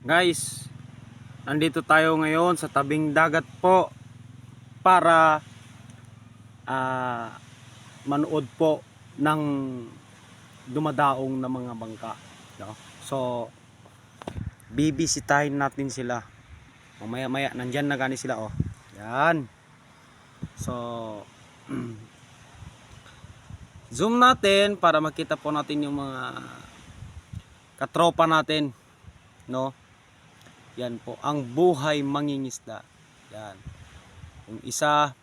Guys, nandito tayo ngayon sa tabing dagat po para manood po ng dumadaong na mga bangka, no? So, bibisitahin natin sila. Mamaya-maya nandyan na gani sila, oh. Yan. So, zoom natin para makita po natin yung mga katropa natin, no? Yan po ang buhay mangingisda. Yan. Yung isa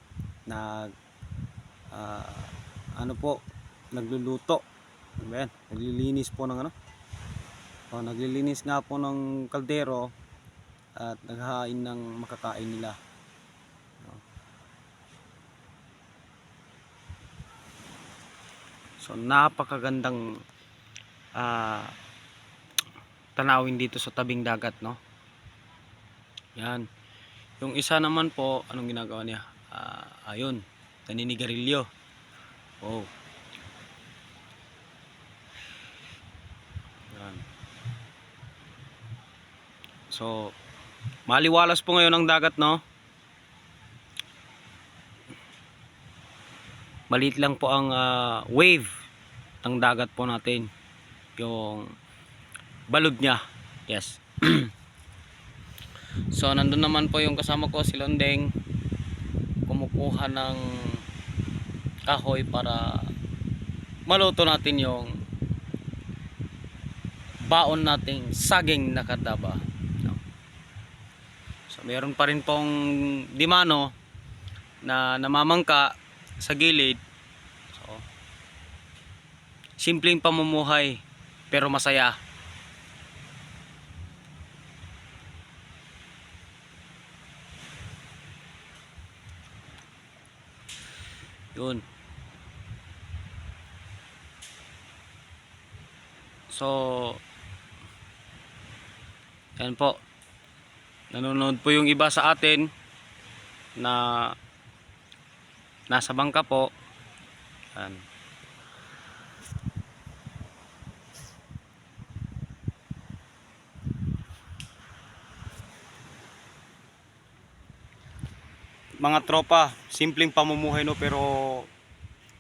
nagluluto. Ayan, naglilinis po ng naglilinis nga po ng kaldero at naghahain ng makakain nila. So napakagandang tanawin dito sa tabing dagat, no? Yan. Yung isa naman po, anong ginagawa niya? Ayun, naninigarilyo. Oh. Yan. So, maliwalas po ngayon ang dagat, no? Maliit lang po ang wave ng dagat po natin. Yung balod niya. Yes. So, nandun naman po yung kasama ko, si Londeng. Kumukuha ng kahoy para maluto natin yung baon nating saging na kadaba, no? So, meron pa rin pong dimano na namamangka sa gilid. So, simpleng pamumuhay pero masaya. Yun. So, yan po. Nanonood po yung iba sa atin na nasa bangka po. Yan. Mga tropa, simpleng pamumuhay, no, pero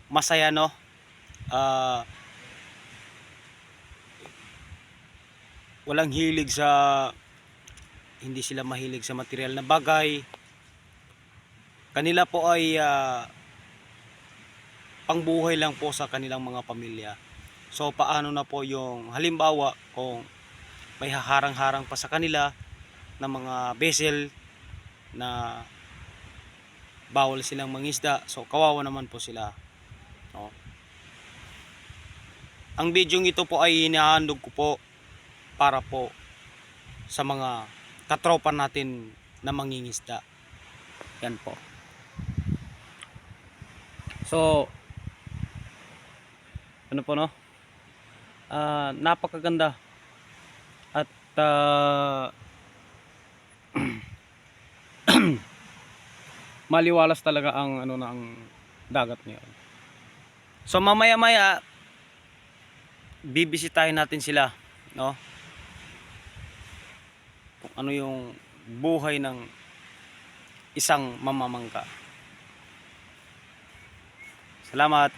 masaya, no? Walang hilig sa hindi sila mahilig sa material na bagay. Kanila po ay pangbuhay lang po sa kanilang mga pamilya. So paano na po yung halimbawa kung may haharang-harang pa sa kanila na mga vessel na bawal silang mangisda, so kawawa naman po sila, no? Ang bidyong ito po ay hinahandog ko po para po sa mga katropa natin na mangingisda. Yan po. So, ano po, no? Napakaganda at maliwalas talaga ang ang dagat ngayon. So mamaya-maya bibisitahin natin sila, no? Kung ano yung buhay ng isang mamamangka. Salamat.